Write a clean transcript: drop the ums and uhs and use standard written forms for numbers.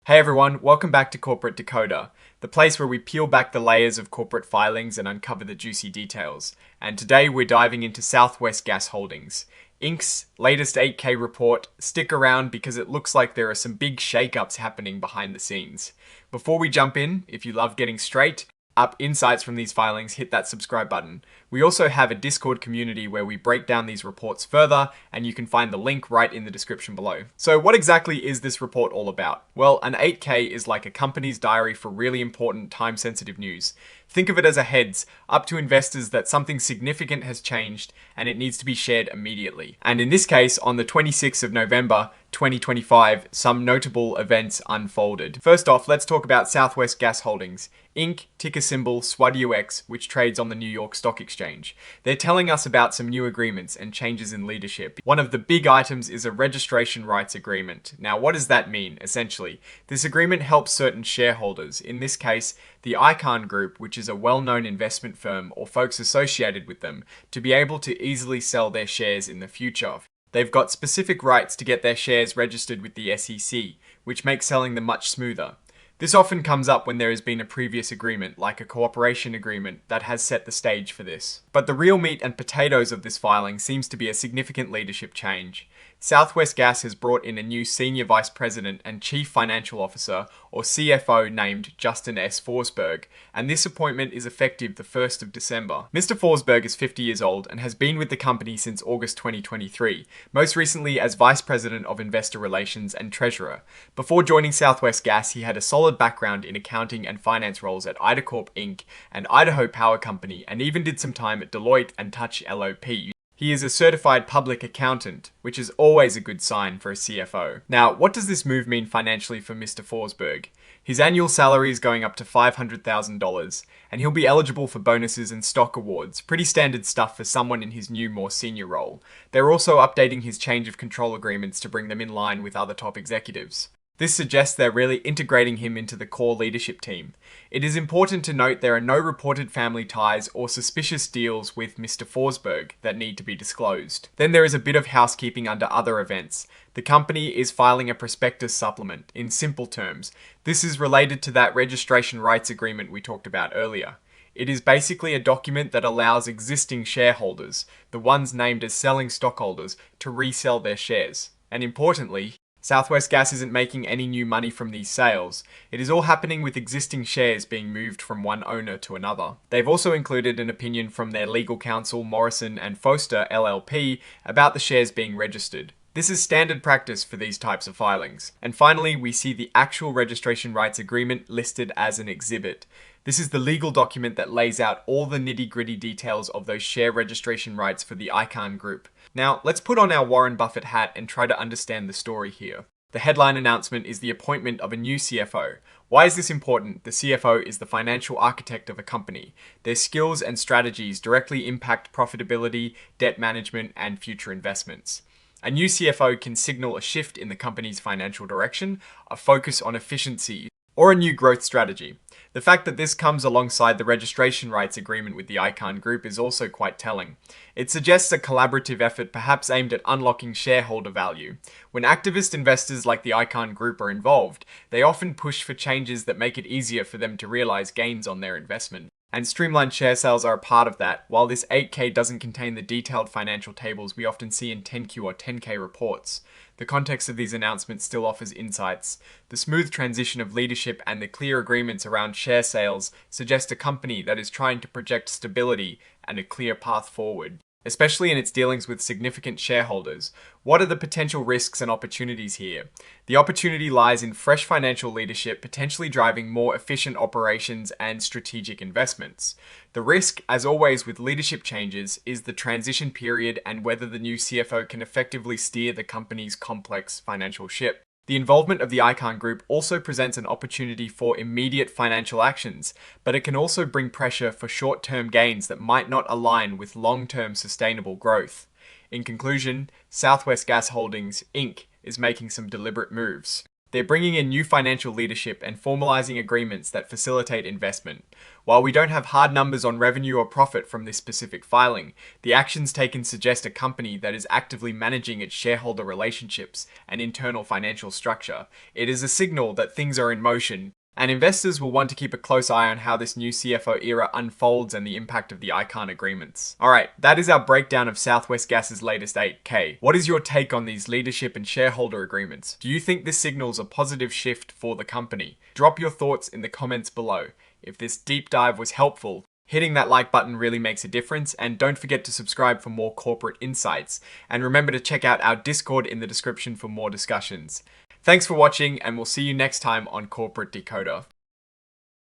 Hey everyone, welcome back to Corporate Decoder, the place where we peel back the layers of corporate filings and uncover the juicy details. And today we're diving into Southwest Gas Holdings, Inc.'s latest 8K report. Stick around because it looks like there are some big shakeups happening behind the scenes. Before we jump in, if you love getting straight up insights from these filings, hit that subscribe button. We also have a Discord community where we break down these reports further, and you can find the link right in the description below. So what exactly is this report all about? Well, an 8K is like a company's diary for really important time-sensitive news. Think of it as a heads up to investors that something significant has changed and it needs to be shared immediately. And in this case, on the 26th of November 2025, some notable events unfolded. First off, let's talk about Southwest Gas Holdings, Inc., ticker symbol SWADUX, which trades on the New York Stock Exchange. They're telling us about some new agreements and changes in leadership. One of the big items is a registration rights agreement. Now, what does that mean, essentially? This agreement helps certain shareholders, in this case, the Icahn Group, which is a well-known investment firm or folks associated with them, to be able to easily sell their shares in the future. They've got specific rights to get their shares registered with the SEC, which makes selling them much smoother. This often comes up when there has been a previous agreement, like a cooperation agreement, that has set the stage for this. But the real meat and potatoes of this filing seems to be a significant leadership change. Southwest Gas has brought in a new Senior Vice President and Chief Financial Officer, or CFO, named Justin S. Forsberg, and this appointment is effective the 1st of December. Mr. Forsberg is 50 years old and has been with the company since August 2023, most recently as Vice President of Investor Relations and Treasurer. Before joining Southwest Gas, he had a solid background in accounting and finance roles at Idacorp Inc. and Idaho Power Company, and even did some time at Deloitte and Touch LLP. He is a certified public accountant, which is always a good sign for a CFO. Now, what does this move mean financially for Mr. Forsberg? His annual salary is going up to $500,000, and he'll be eligible for bonuses and stock awards, pretty standard stuff for someone in his new, more senior role. They're also updating his change of control agreements to bring them in line with other top executives. This suggests they're really integrating him into the core leadership team. It is important to note there are no reported family ties or suspicious deals with Mr. Forsberg that need to be disclosed. Then there is a bit of housekeeping under other events. The company is filing a prospectus supplement. In simple terms, this is related to that registration rights agreement we talked about earlier. It is basically a document that allows existing shareholders, the ones named as selling stockholders, to resell their shares. And importantly, Southwest Gas isn't making any new money from these sales. It is all happening with existing shares being moved from one owner to another. They've also included an opinion from their legal counsel, Morrison and Foster LLP, about the shares being registered. This is standard practice for these types of filings. And finally, we see the actual registration rights agreement listed as an exhibit. This is the legal document that lays out all the nitty-gritty details of those share registration rights for the Icahn Group. Now, let's put on our Warren Buffett hat and try to understand the story here. The headline announcement is the appointment of a new CFO. Why is this important? The CFO is the financial architect of a company. Their skills and strategies directly impact profitability, debt management, and future investments. A new CFO can signal a shift in the company's financial direction, a focus on efficiency, or a new growth strategy. The fact that this comes alongside the registration rights agreement with the Icahn Group is also quite telling. It suggests a collaborative effort perhaps aimed at unlocking shareholder value. When activist investors like the Icahn Group are involved, they often push for changes that make it easier for them to realize gains on their investment. And streamlined share sales are a part of that. While this 8K doesn't contain the detailed financial tables we often see in 10Q or 10K reports, the context of these announcements still offers insights. The smooth transition of leadership and the clear agreements around share sales suggest a company that is trying to project stability and a clear path forward, especially in its dealings with significant shareholders. What are the potential risks and opportunities here? The opportunity lies in fresh financial leadership potentially driving more efficient operations and strategic investments. The risk, as always with leadership changes, is the transition period and whether the new CFO can effectively steer the company's complex financial ship. The involvement of the Icahn Group also presents an opportunity for immediate financial actions, but it can also bring pressure for short-term gains that might not align with long-term sustainable growth. In conclusion, Southwest Gas Holdings, Inc. is making some deliberate moves. They're bringing in new financial leadership and formalizing agreements that facilitate investment. While we don't have hard numbers on revenue or profit from this specific filing, the actions taken suggest a company that is actively managing its shareholder relationships and internal financial structure. It is a signal that things are in motion, and investors will want to keep a close eye on how this new CFO era unfolds and the impact of the Icahn agreements. Alright, that is our breakdown of Southwest Gas's latest 8K. What is your take on these leadership and shareholder agreements? Do you think this signals a positive shift for the company? Drop your thoughts in the comments below. If this deep dive was helpful, hitting that like button really makes a difference, and don't forget to subscribe for more corporate insights. And remember to check out our Discord in the description for more discussions. Thanks for watching, and we'll see you next time on Corporate Decoder.